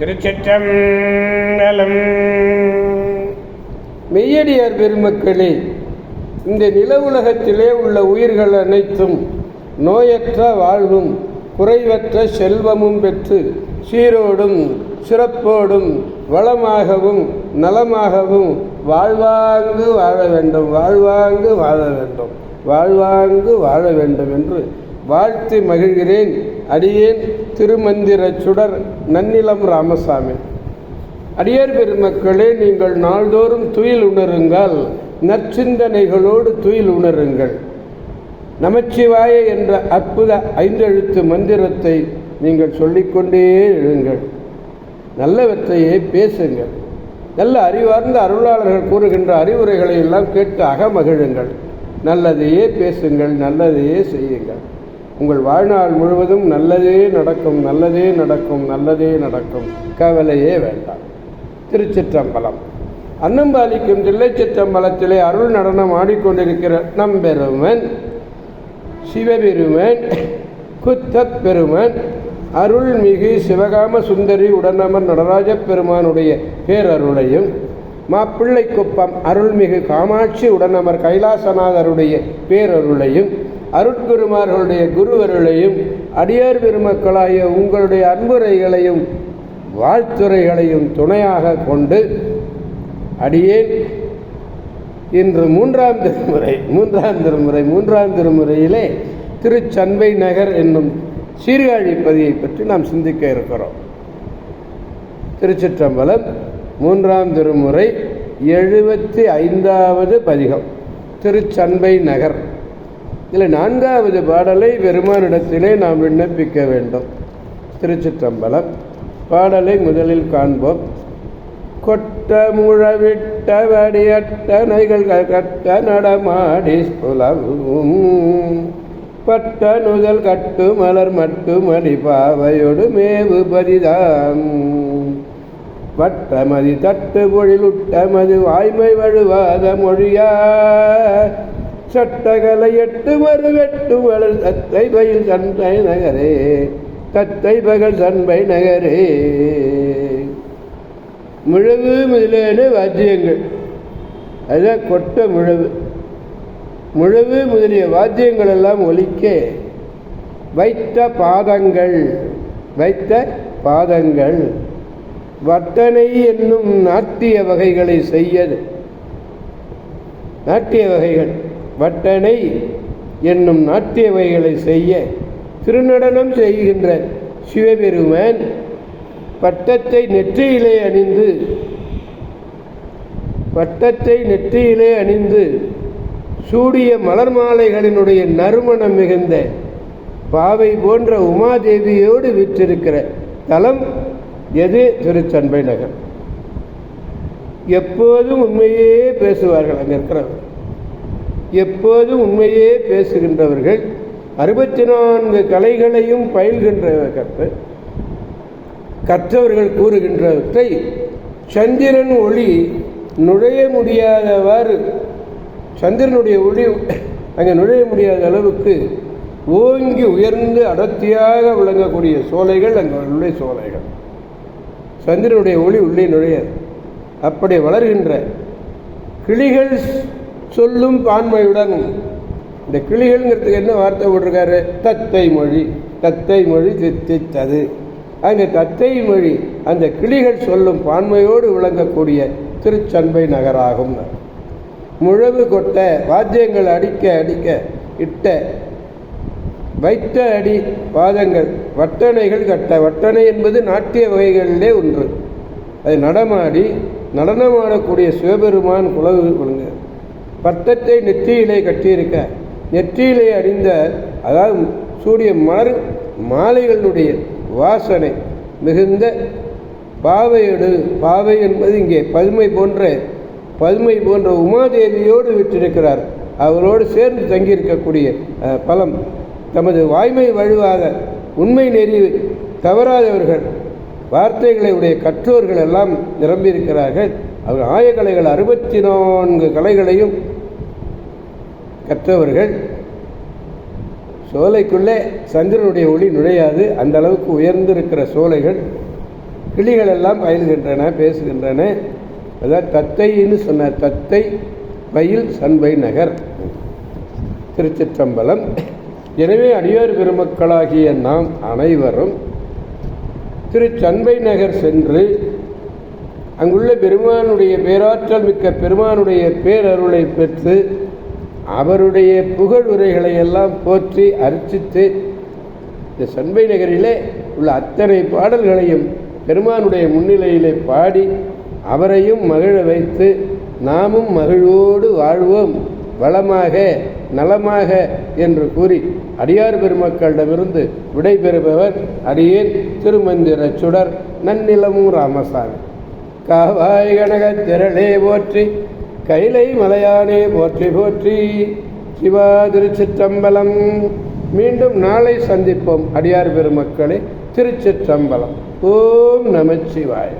திருச்சிற்றம்பலம். மெய்யடியார் பெருமக்களே, இந்த நில உலகத்திலே உள்ள உயிர்கள் அனைத்தும் நோயற்ற வாழ்வும் குறைவற்ற செல்வமும் பெற்று சீரோடும் சிறப்போடும் வளமாகவும் நலமாகவும் வாழ்வாங்கு வாழ வேண்டும், வாழ்வாங்கு வாழ வேண்டும், வாழ்வாங்கு வாழ வேண்டும் என்று வாழ்த்தி மகிழ்கிறேன். அடியேன் திருமந்திர சுடர் நன்னிலம் ராமசாமி. அடியார் பெருமக்களே, நீங்கள் நாள்தோறும் துயில் உணருங்கள், நற்சிந்தனைகளோடு துயில் உணருங்கள். நமச்சிவாய என்ற அற்புத 5 எழுத்து மந்திரத்தை நீங்கள் சொல்லிக்கொண்டே எழுங்கள். நல்லவற்றையே பேசுங்கள். நல்ல அறிவார்ந்த அருளாளர்கள் கூறுகின்ற அறிவுரைகளை எல்லாம் கேட்டு அகமகிழுங்கள். நல்லதையே பேசுங்கள், நல்லதையே செய்யுங்கள். உங்கள் வாழ்நாள் முழுவதும் நல்லதே நடக்கும், நல்லதே நடக்கும், நல்லதே நடக்கும். கவலையே வேண்டாம். திருச்சிற்றம்பலம். அன்னம்பாலிக்கும் தில்லைச்சிற்றம்பலத்திலே அருள் நடனம் ஆடிக்கொண்டிருக்கிற நம்பெருமன் சிவபெருமன் குத்தப் பெருமன் அருள்மிகு சிவகாம சுந்தரி உடனமர் நடராஜ பெருமானுடைய பேரருளையும், மாப்பிள்ளை குப்பம் அருள்மிகு காமாட்சி உடனமர் கைலாசநாதருடைய பேரருளையும், அருட்குருமார்களுடைய குருவருளையும், அடியார் பெருமக்களாகிய உங்களுடைய அன்புரைகளையும் வாழ்த்துறைகளையும் துணையாக கொண்டு அடியேன் இன்று மூன்றாம் திருமுறையிலே திருச்சண்பை நகர் என்னும் சீர்காழி பதியை பற்றி நாம் சிந்திக்க இருக்கிறோம். திருச்சிற்றம்பலம், 3ஆம் திருமுறை 75வது பதிகம் திருச்சண்பை நகர். இதில் 4வது பாடலை பெருமானிடத்திலே நாம் விண்ணப்பிக்க வேண்டும். திருச்சிற்றம்பலம். பாடலை முதலில் காண்போம். கொட்ட முழவிட்ட வடியட்டனைகள் கட்ட நடமாடி புலவும் பட்ட நுதல் கட்டு மலர் மட்டு மணி பாவையொடு மேவு பதிதாம் வட்டமதி தட்டு பொழிலுட்டமது வாய்மை வழுவாத மொழியா சட்டகலை 8 மறுவெட்டு வளர் தத்தை பயில் சண்பை நகரே, தத்தை பகல் சண்பை நகரே. முழவு முதலான வாத்தியங்கள், அதுதான் கொட்ட முழவு. முழவு முதலிய வாத்தியங்கள் எல்லாம் ஒலிக்க வைத்த பாதங்கள் வட்டனை என்னும் நாட்டிய வகைகளை செய்யது. நாட்டிய வகைகள் வட்டனை என்னும் நாட்டிய வகைகளை செய்ய திருநடனம் செய்கின்ற சிவபெருமான் பட்டத்தை நெற்றியிலே அணிந்து சூடிய மலர் மாலைகளினுடைய நறுமணம் மிகுந்த பாவை போன்ற உமாதேவியோடு விற்றிருக்கிற தலம் எது? திருச்சண்பை நகர். எப்போதும் உண்மையே பேசுவார்கள். அங்கே இருக்கிறவர்கள் எப்போதும் உண்மையே பேசுகின்றவர்கள். 64 கலைகளையும் பயில்கின்ற கற்றவர்கள் கூறுகின்றவற்றை சந்திரன் ஒளி நுழைய முடியாதவாறு, சந்திரனுடைய ஒளி அங்கே நுழைய முடியாத அளவுக்கு ஓங்கி உயர்ந்து அடர்த்தியாக விளங்கக்கூடிய சோலைகள் அங்கே உள்ள சோலைகள். சந்திரனுடைய ஒளி உள்ளே நுழையாது. அப்படி வளர்கின்ற கிளிகள் சொல்லும் பான்மையுடன், இந்த கிளிகள்ங்கிறதுக்கு என்ன வார்த்தை போட்டிருக்காரு? தத்தை மொழி தித்தித்தது. அங்கே தத்தை மொழி அந்த கிளிகள் சொல்லும் பான்மையோடு விளங்கக்கூடிய திருச்சண்பை நகராகும். முழவு கொட்ட வாத்தியங்கள் அடிக்க இட்ட வைத்த அடி பாதங்கள் வட்டனைகள் கட்ட. வட்டனை என்பது நாட்டிய வகைகளிலே ஒன்று. அது நடனமாடக்கூடிய சிவபெருமான் குலவு கொள்ளுங்க. பட்டத்தை நெற்றியிலே கட்டியிருக்க, நெற்றியிலே அணிந்த, அதாவது சூடிய மலர் மாலைகளுடைய வாசனை மிகுந்த பாவையோடு, பாவை என்பது இங்கே பதுமை போன்ற உமாதேவியோடு விற்றிருக்கிறார். அவரோடு சேர்ந்து தங்கியிருக்கக்கூடிய பலம் தமது வாய்மை வழுவாத உண்மை நெறி தவறாதவர்கள், வார்த்தைகளை உடைய கற்றோர்கள் எல்லாம் நிரம்பியிருக்கிறார்கள். அவர் ஆயக்கலைகள் 64 கலைகளையும் கற்றவர்கள். சோலைக்குள்ளே சந்திரனுடைய ஒளி நுழையாது, அந்த அளவுக்கு உயர்ந்திருக்கிற சோலைகள். கிளிகள் எல்லாம் பயில்கின்றன, பேசுகின்றன. அதான் தத்தைன்னு சொன்னார். தத்தை பயில் சண்பை நகர். திருச்சிற்றம்பலம். எனவே அடியார் பெருமக்களாகிய நாம் அனைவரும் திருச்சண்பை நகர் சென்று அங்குள்ள பெருமானுடைய பேராற்றல் மிக்க பெருமானுடைய பேரருளை பெற்று அவருடைய புகழ் உரைகளை எல்லாம் போற்றி அர்ச்சித்து இந்த சண்பை நகரிலே உள்ள அத்தனை பாடல்களையும் பெருமானுடைய முன்னிலையிலே பாடி அவரையும் மகிழ வைத்து நாமும் மகிழ்வோடு வாழ்வோம் வளமாக நலமாக என்று கூறி அடியார் பெருமக்களிடமிருந்து விடைபெறுபவர் அடியேன் திருமந்திர சுடர் நன்னிலமும் ராமசாமி. காவாய் கனகத் திரளே போற்றி, கைலை மலையானே போற்றி போற்றி. சிவா திருச்சிற்றம்பலம். மீண்டும் நாளை சந்திப்போம் அடியார் பெருமக்களே. திருச்சிற்றம்பலம். ஓம் நமச்சிவாய.